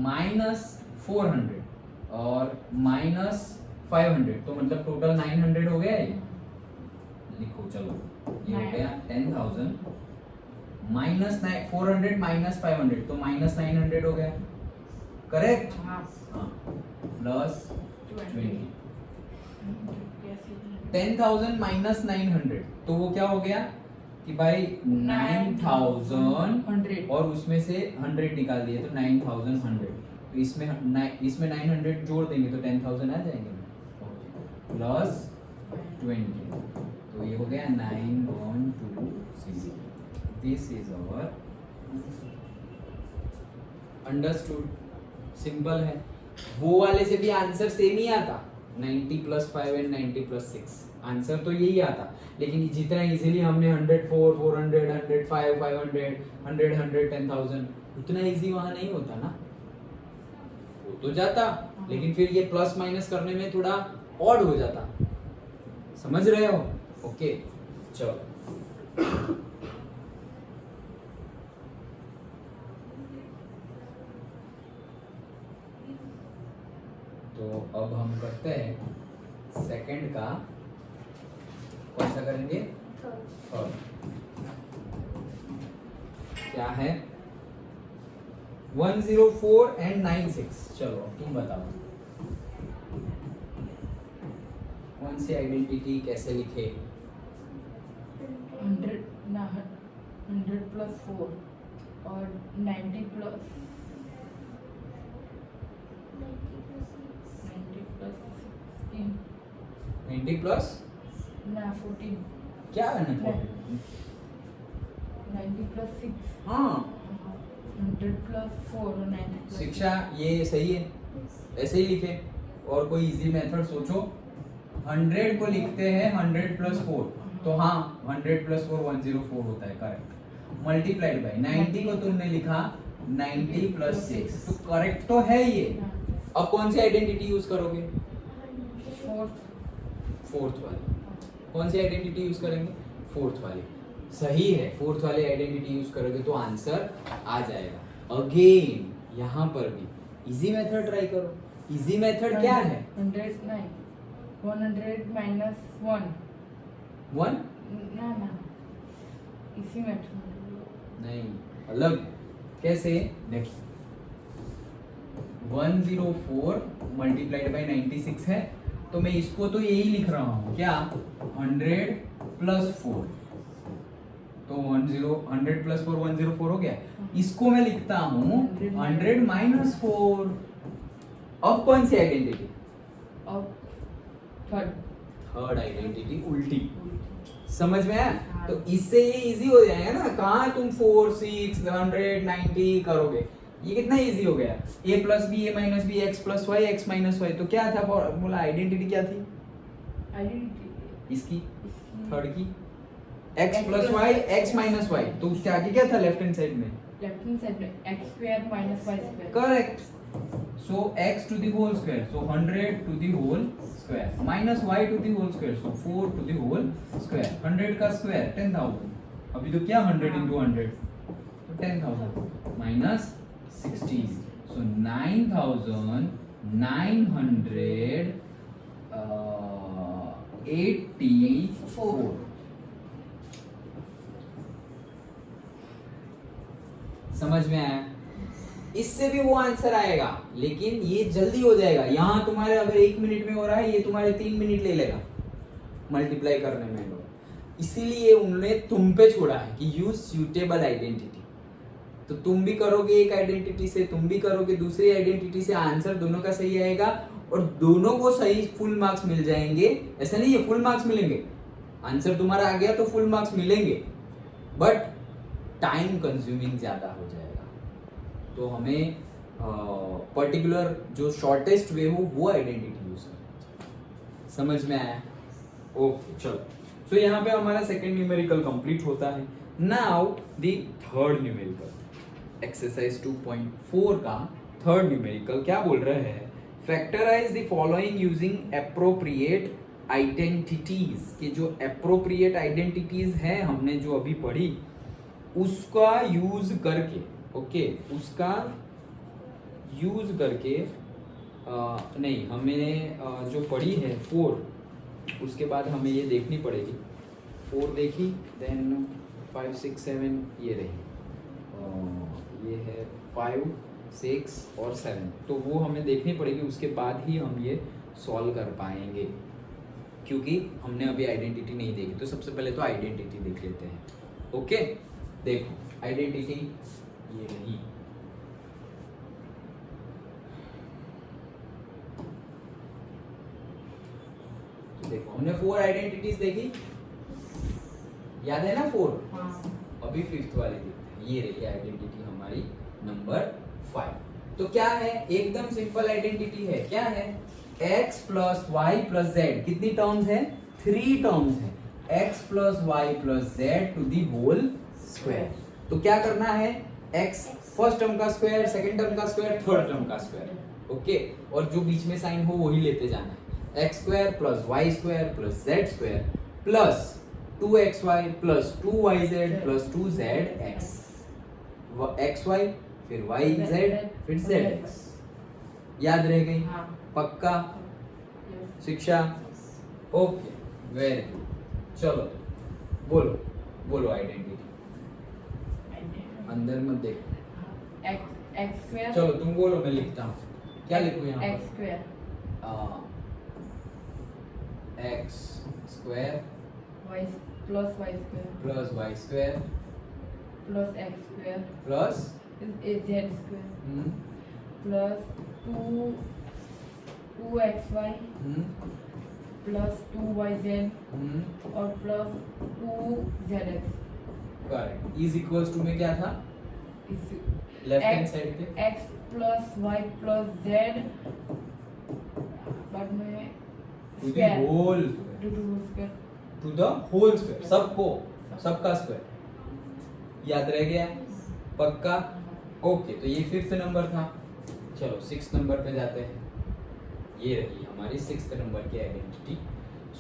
minus 400 और minus 500, तो मतलब टोटल 900 हो गया है। लिखो चलो, ये हो गया 10,000 माइनस 400 माइनस 500, तो माइनस 900 हो गया। करेक्ट? हाँ प्लस 20। 20। 10,000 माइनस 900, तो वो क्या हो गया कि भाई 9,000 और उसमें से 100 निकाल दिए तो 9,100, तो इसमें 900 जोड़ देंगे तो 10,000 आ जाएंगे प्लस 20। तो ये हो गया 9120। This is our understood. Simple है। वो वाले से भी आंसर सेम ही आता, 90 प्लस 5 एंड 90 प्लस 6, आंसर तो यही आता। लेकिन जितना इजीली हमने 104, 400, 105, 500, 100, 100, 10,000, उतना इजी वहां नहीं होता ना। हो तो जाता, लेकिन फिर ये प्लस माइनस करने में थोड़ा ऑड हो जाता। समझ रहे हो? ओके चलो, तो अब हम करते हैं सेकंड का। कौन सा करेंगे? थर्ड। क्या है? 104 एंड 96। चलो तुम बताओ कौन सी आइडेंटिटी कैसे लिखे? 100 प्लस 4 और 90 प्लस 16। 90 प्लस 14। क्या है? 90 प्लस 6। हाँ 100 प्लस 4 और 90 प्लस शिक्षा, ये सही है, ऐसे ही लिखे। और कोई इजी मेथड सोचो। 100 को लिखते हैं 100 प्लस 4, तो हाँ 100 प्लस 4 104 होता है, करेक्ट। मल्टीप्लाइड बाय 90 को तुमने लिखा 90 प्लस 6, तो करेक्ट तो है ये। अब कौन सी आइडेंटिटी यूज करोगे? फोर्थ वाली। कौन सी आइडेंटिटी यूज करेंगे? फोर्थ वाली। सही है, फोर्थ वाली आइडेंटिटी यूज करोगे तो आंसर आ जाएगा। अगेन यहाँ पर भी इजी मेथड ट्राई करो। इजी मेथड क्या है? 100 नहीं, 100 माइनस 1 1 ना इसी मेथड नहीं, अलग। कैसे? देखिए 104 मल्टीप्लाइड बाई 96 है, तो मैं इसको तो यही लिख रहा हूँ क्या? 100 प्लस 4, तो 100 प्लस 4 104 हो गया। इसको मैं लिखता हूँ 100 माइनस 4। अब कौन सी आइडेंटिटी? अब थर्ड आइडेंटिटी उल्टी। समझ में आया? तो इससे ये इजी हो जाएगा ना। कहाँ तुम 4 6 100 90 करोगे, ये कितना इजी हो गया। a plus b, a minus b, x plus y, x minus y. तो क्या था फॉर्मूला? आइडेंटिटी क्या थी आइडेंटिटी इसकी? थर्ड की x plus y, x minus y. तो उसके आगे क्या था लेफ्ट हैंड साइड में? लेफ्ट हैंड साइड में x square minus y square. Correct. So x to the whole square, so 100 to the whole square minus y to the whole square, so 4 to the whole square. 100 का स्क्वायर 10,000। अभी तो क्या 100 into 100, तो 10,000 माइनस 16, so 9,984। समझ में आया? इससे भी वो आंसर आएगा, लेकिन ये जल्दी हो जाएगा। यहाँ तुम्हारे अगर 1 मिनट में हो रहा है, ये तुम्हारे 3 मिनट ले लेगा मल्टीप्लाई करने में। इसीलिए उन्होंने तुम पे छोड़ा है कि यूज सूटेबल आइडेंटिटी। तो तुम भी करोगे एक आइडेंटिटी से, तुम भी करोगे दूसरी आइडेंटिटी से, आंसर दोनों का सही आएगा और दोनों को सही फुल मार्क्स मिल जाएंगे। ऐसा नहीं है फुल मार्क्स मिलेंगे, आंसर तुम्हारा आ गया तो फुल मार्क्स मिलेंगे, बट टाइम कंज्यूमिंग ज्यादा हो जाएगा। तो हमें पर्टिकुलर जो शॉर्टेस्ट वे हो वो आइडेंटिटी यूज करना। समझ में आया? ओके चलो। सो यहाँ पे हमारा सेकेंड न्यूमेरिकल कंप्लीट होता है। Now the third numerical, exercise 2.4 का थर्ड न्यूमेरिकल क्या बोल रहे हैं? Factorise the following using appropriate identities. के जो एप्रोप्रिएट आइडेंटिटीज है हमने जो अभी पढ़ी, उसका यूज करके, ओके उसका यूज करके नहीं, हमने जो पढ़ी है 4, उसके बाद हमें ये देखनी पड़ेगी। 4 देखी, देन 5 6 7 ये रही, ये है 5 6 और 7, तो वो हमें देखनी पड़ेगी। उसके बाद ही हम ये सॉल्व कर पाएंगे, क्योंकि हमने अभी आइडेंटिटी नहीं देखी। तो सबसे पहले तो आइडेंटिटी देख लेते हैं। ओके देखो आइडेंटिटी ये रही। देखो हमने 4 आइडेंटिटीज देखी, याद है ना 4? हाँ। अभी 5th वाली देखते हैं। ये रही आइडेंटिटी हमारी नंबर 5। तो क्या है? एकदम सिंपल आइडेंटिटी है। क्या है? x plus y plus z. कितनी टर्म्स है? 3 टर्म्स है। x plus y plus z to the whole square. तो क्या करना है? x फर्स्ट टर्म का स्क्वायर, सेकंड टर्म का स्क्वायर, थर्ड टर्म का स्क्वायर। ओके, और जो बीच में साइन हो वही लेते जाना है। X square plus y square plus z square plus 2xy plus 2yz plus 2zx। xy फिर yz फिर zx। याद रह गई? हाँ। पक्का? शिक्षा? Okay very good. चलो बोलो बोलो आइडेंटिटी। अंदर मत देखो। X square. चलो तुम बोलो, मैं लिखता हूँ। क्या लिखूँ यहाँ? X square x square y plus y square plus y square plus x square plus z square plus 2xy plus 2yz और plus 2zx। Correct. Is equals to में क्या था? लेफ्ट हैंड साइड पे x plus y plus z बाद में to the whole square to the whole square, सबको सबका स्क्वायर। याद रह गया? पक्का? ओके, तो ये 5th नंबर था। चलो 6 नंबर पे जाते हैं। ये रही हमारी 6 नंबर की आइडेंटिटी।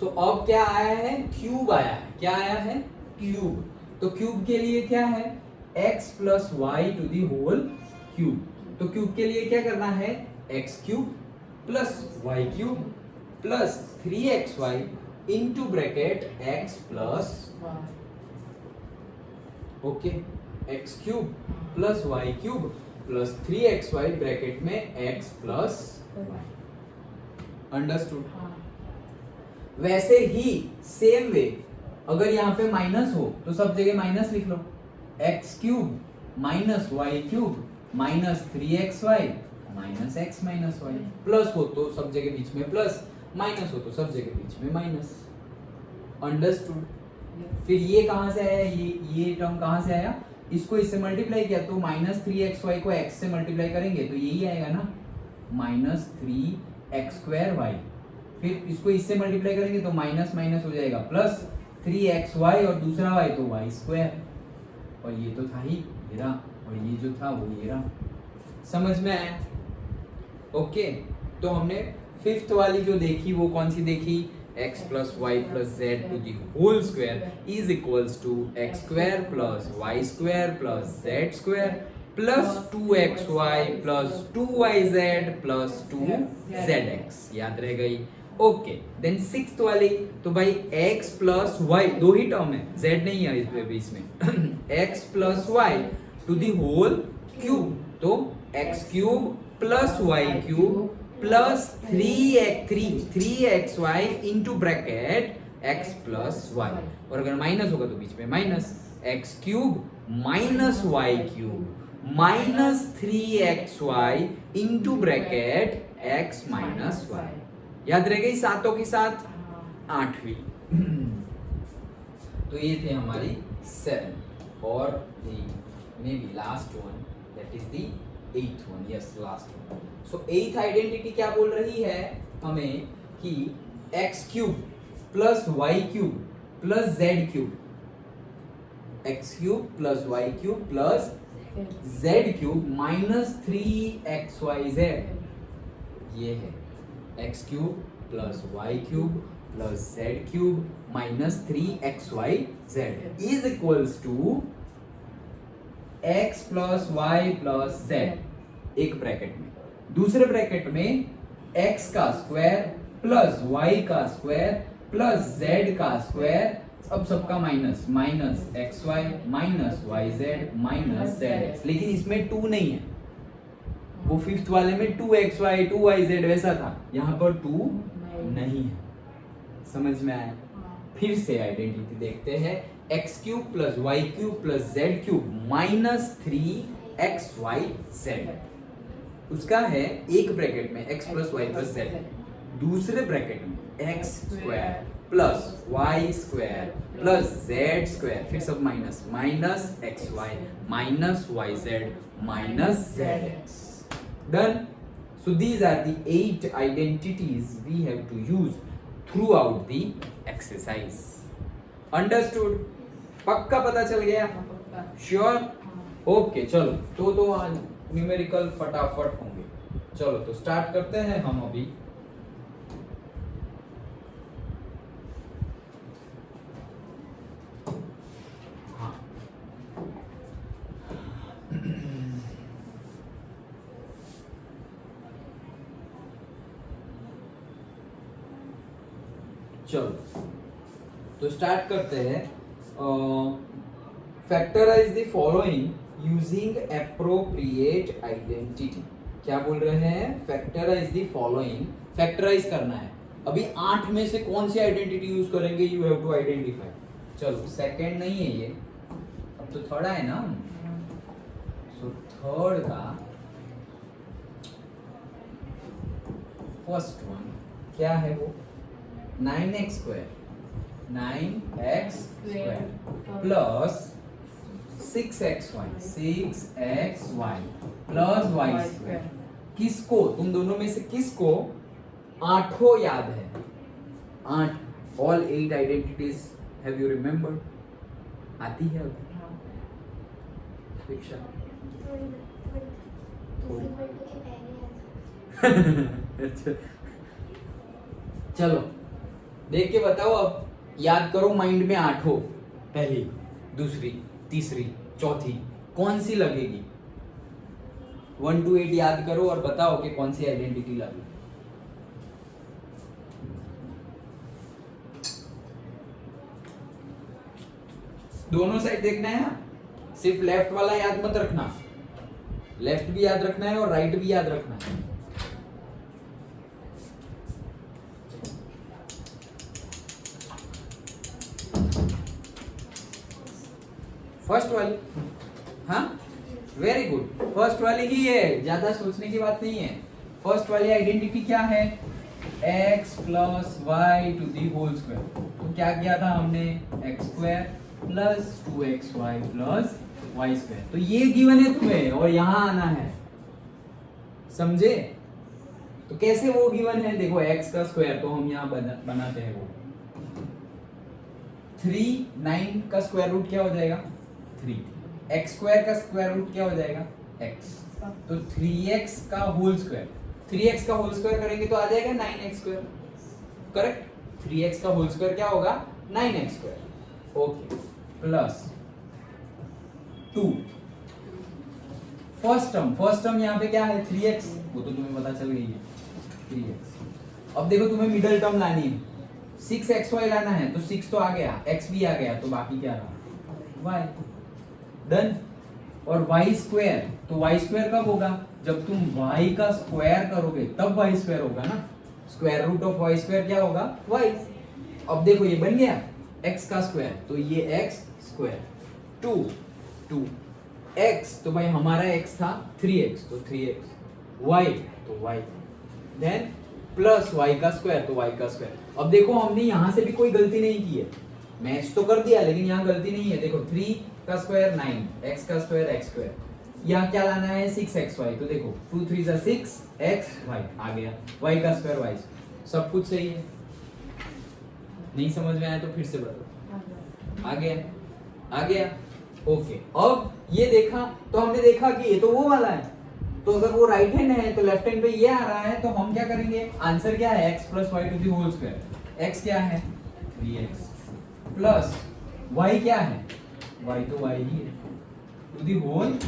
सो अब क्या आया है, क्यूब आया है। क्या आया है, क्यूब। तो क्यूब के लिए क्या है, x plus y to the whole cube. तो क्यूब के लिए क्या करना है, x cube plus y cube plus 3xy into bracket x plus, okay, x cube plus y cube plus 3xy bracket में x प्लस वाई। अंडरस्टूड। वैसे ही सेम वे अगर यहाँ पे माइनस हो तो सब जगह माइनस लिख लो। x cube minus y cube minus 3xy minus x minus y. Plus हो तो सब जगह बीच में प्लस, माइनस हो तो सब जगह बीच में माइनस। अंडरस्टूड। फिर ये कहां से आया, ये टर्म कहां से आया, इसको इससे मल्टीप्लाई किया तो माइनस 3xy को x से मल्टीप्लाई करेंगे तो यही आएगा ना, माइनस 3x²y। फिर इसको इससे मल्टीप्लाई करेंगे तो माइनस माइनस हो जाएगा प्लस 3xy और दूसरा y तो y²। और ये तो था ही ये रहा, और ये जो था वो ये रहा। समझ में आया? ओके। तो हमने फिफ्थ वाली जो देखी वो कौन सी देखी, x plus y plus z to the whole square is equals to x² plus y² plus z² plus 2xy plus 2yz plus 2zx। याद रह गई? ओके। देन सिक्स्थ वाली तो भाई x प्लस वाई, दो ही टर्म है, z नहीं है इस बीच में x plus y to the whole cube, तो x cube plus y cube plus 3xy into bracket x plus y. और अगर माइनस होगा तो बीच में minus, x cube minus y cube minus 3xy into bracket x minus y. याद रह गई सातों की साथ? आठवीं। तो ये थे हमारी 7 और maybe last one, that is the 8th one. Yes, last one. So 8th identity क्या बोल रही है हमें कि x cube plus y cube plus z cube, x cube plus y cube plus z cube minus 3xyz। ये है x cube plus y cube plus z cube minus 3xyz is equals to x plus y plus z एक ब्रैकेट में, दूसरे ब्रैकेट में x का स्क्वायर प्लस y का स्क्वायर प्लस z का स्क्वायर, अब सबका minus, minus xy minus yz minus zx। लेकिन इसमें 2 नहीं है, वो फिफ्थ वाले में 2xy 2yz वैसा था, यहाँ पर 2 नहीं है। समझ में आया? फिर से आइडेंटिटी देखते हैं, x cube plus y cube plus z cube minus 3xyz। उसका है एक ब्रैकेट में x plus y plus z, दूसरे ब्रैकेट में x square plus y square plus z square, फिर सब minus, minus xy minus yz minus zx। Done. So these are the 8 identities we have to use throughout the exercise. Understood? पक्का पता चल गया? Sure? ओके, चलो तो आज न्यूमेरिकल फटाफट होंगे। चलो तो स्टार्ट करते हैं हम अभी। हाँ, चलो तो स्टार्ट करते हैं। Factorise the following using appropriate identity. क्या बोल रहे हैं? फैक्टराइज द फॉलोइंग, फैक्टराइज करना है। अभी 8 में से कौन सी आइडेंटिटी यूज करेंगे, यू हैव टू आइडेंटिफाई। चलो सेकंड नहीं है ये, अब तो थर्ड है ना। सो थर्ड का फर्स्ट वन क्या है, वो 9x square, 9x square plus 6xy, 6xy plus y square. किसको, तुम दोनों में से किसको आठों याद है? 8, all 8 identities have you remembered? आती है अभी शिक्षा? अच्छा चलो देख के बताओ, अब याद करो माइंड में आठों, पहली, दूसरी, तीसरी, चौथी, कौन सी लगेगी? 1 to 8 याद करो और बताओ कि कौन सी आइडेंटिटी लगेगी। दोनों साइड देखना है ना, सिर्फ लेफ्ट वाला याद मत रखना, लेफ्ट भी याद रखना है और राइट भी याद रखना है। फर्स्ट वाली, हाँ वेरी गुड, फर्स्ट वाली ही है, ज्यादा सोचने की बात नहीं है। फर्स्ट वाली आइडेंटिटी क्या है? x plus y to the whole square. तो क्या किया था हमने? x square plus 2xy plus y square. तो ये गिवन है तुम्हें और यहां आना है, समझे? तो कैसे वो गिवन है? देखो x का स्क्वायर तो हम यहाँ बनाते हैं, वो 3 9 का स्क्वायर रूट क्या हो जाएगा? 3। x स्क्वायर का स्क्वायर रूट क्या हो जाएगा? x। तो 3x का होल स्क्वायर, 3x का होल स्क्वायर करेंगे तो आ जाएगा 9x स्क्वायर, करेक्ट? 3x का होल स्क्वायर क्या होगा? 9x square. Okay, plus 2 first term यहाँ पे क्या है? 3x, वो तो तुम्हें पता चल गई है 3x। अब देखो तुम्हें मिडिल टर्म लानी है, 6xy लाना है, तो 6 तो आ गया, x भी आ गया, तो बाकी क्या रहा? y। डन। और y स्क्वायर, तो y स्क्वायर कब होगा? जब तुम y का स्क्वायर करोगे तब y स्क्वायर होगा ना। Square root of y square क्या होगा? y। अब देखो ये बन गया x का स्क्वायर, तो ये x स्क्वायर 2 x, तो भाई हमारा x था 3x, तो 3x, y तो y, देन प्लस y का स्क्वायर, तो y का स्क्वायर। अब देखो हमने यहां से भी कोई गलती नहीं की है, मैच तो कर दिया, लेकिन यहाँ गलती नहीं है। देखो 3 का स्क्वायर 9, x का स्क्वायर x स्क्वायर, यहाँ क्या लाना है? 6xy, तो देखो 2 3 जा 6xy आ गया, y का स्क्वायर y, सब कुछ सही है। नहीं समझ में आया तो फिर से बताओ। आ गया। ओके, अब ये देखा तो हमने देखा कि ये तो वो वाला है, तो अगर वो राइट हैंड है तो लेफ्ट हैंड पे ये आ रहा है, तो हम क्या करेंगे? आंसर क्या है? x plus y to the whole square. x क्या है? 3x प्लस y क्या है? y तो y ही है, to the whole.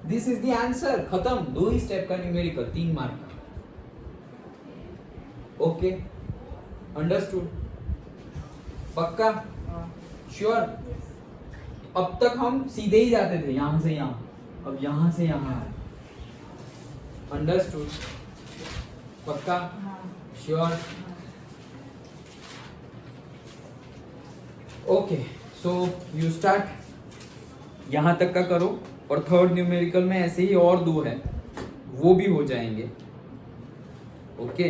This is the answer, खत्म। 2 ही स्टेप का न्यूमेरिकल, 3 मार्क का। Okay, understood? पक्का? श्योर? अब तक हम सीधे ही जाते थे, यहां से यहां, अब यहां से यहां। अंडरस्टूड? पक्का? Sure? Okay, so you start, यहां तक का करो, और थर्ड न्यूमेरिकल में ऐसे ही और 2 है, वो भी हो जाएंगे। ओके,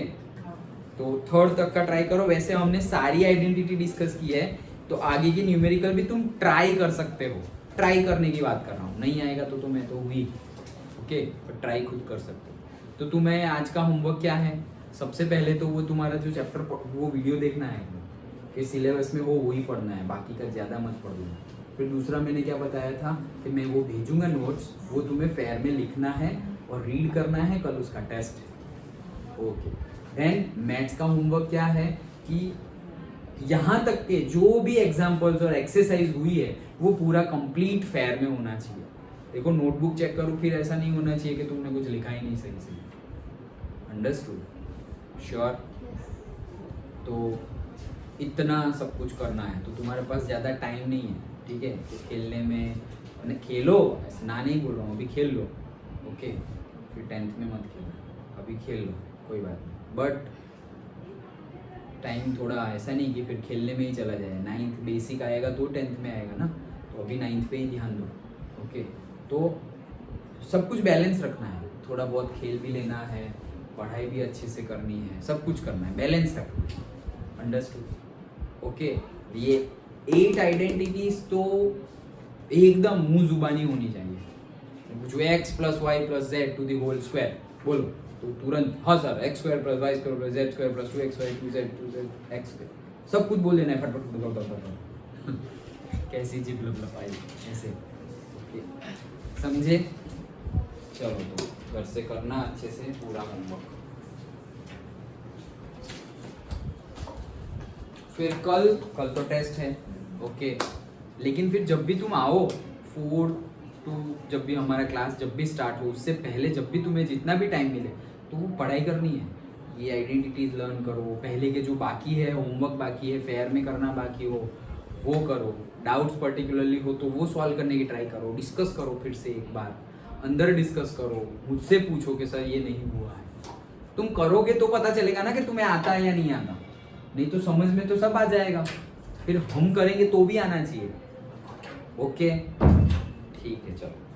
तो थर्ड तक का ट्राई करो। वैसे हमने सारी आइडेंटिटी डिस्कस की है, तो आगे की न्यूमेरिकल भी तुम ट्राई कर सकते हो, ट्राई करने की बात कर रहा हूँ। नहीं आएगा तो तुम्हें तो हुई, ओके, पर ट्राई खुद कर सकते हो। तो तुम्हें आज का होमवर्क क्या है? सबसे पहले तो वो तुम्हारा जो चैप्टर, वो वीडियो देखना है कि सिलेबस में वो वही पढ़ना है, बाकी का ज़्यादा मत पढ़ना। फिर दूसरा मैंने क्या बताया था कि मैं वो भेजूंगा नोट्स, वो तुम्हें फेयर में लिखना है और रीड करना है, कल उसका टेस्ट है। ओके, देन मैथ्स का होमवर्क क्या है कि यहाँ तक के जो भी एग्जाम्पल्स और एक्सरसाइज हुई है वो पूरा कंप्लीट फेयर में होना चाहिए। देखो नोटबुक चेक करो, फिर ऐसा नहीं होना चाहिए कि तुमने कुछ लिखा ही नहीं सही से। अंडरस्टूड? श्योर? तो इतना सब कुछ करना है, तो तुम्हारे पास ज़्यादा टाइम नहीं है, ठीक है? तो खेलने में खेलो, ऐसा ना नहीं बोल रहा हूँ, अभी खेल लो, ओके? फिर 10th में मत खेलो, अभी खेल लो, कोई बात नहीं, बट टाइम थोड़ा ऐसा नहीं कि फिर खेलने में ही चला जाए। 9th बेसिक आएगा तो 10th में आएगा ना, तो अभी 9th पे ही ध्यान दो, ओके? तो सब कुछ बैलेंस रखना है, थोड़ा बहुत खेल भी लेना है, पढ़ाई भी अच्छे से करनी है, सब कुछ करना है, बैलेंस रखना है। अंडरस्टूड? ओके, ये 8 आइडेंटिटीज तो एकदम मुंह जुबानी होनी चाहिए। जो x plus y plus z to the whole square बोलो तो तुरंत हाँ sir, x square plus y square plus z square plus 2xy 2z x square, सब कुछ बोल देना है फटफट। कैसी जिप लपलपाई ऐसे, समझे? चलो तो घर से करना अच्छे से पूरा होमवर्क। फिर कल तो टेस्ट है, ओके। लेकिन फिर जब भी तुम आओ 4 to जब भी हमारा क्लास जब भी स्टार्ट हो उससे पहले जब भी तुम्हें जितना भी टाइम मिले तो वो पढ़ाई करनी है। ये आइडेंटिटीज लर्न करो, पहले के जो बाकी है होमवर्क बाकी है, फेयर में करना बाकी हो वो करो, डाउट्स पर्टिकुलरली हो तो वो सॉल्व करने की ट्राई करो, डिस्कस करो, फिर से एक बार अंदर डिस्कस करो, मुझसे पूछो कि सर ये नहीं हुआ है। तुम करोगे तो पता चलेगा ना कि तुम्हें आता है या नहीं आता, नहीं तो समझ में तो सब आ जाएगा, फिर हम करेंगे तो भी आना चाहिए। ओके ठीक है चलो।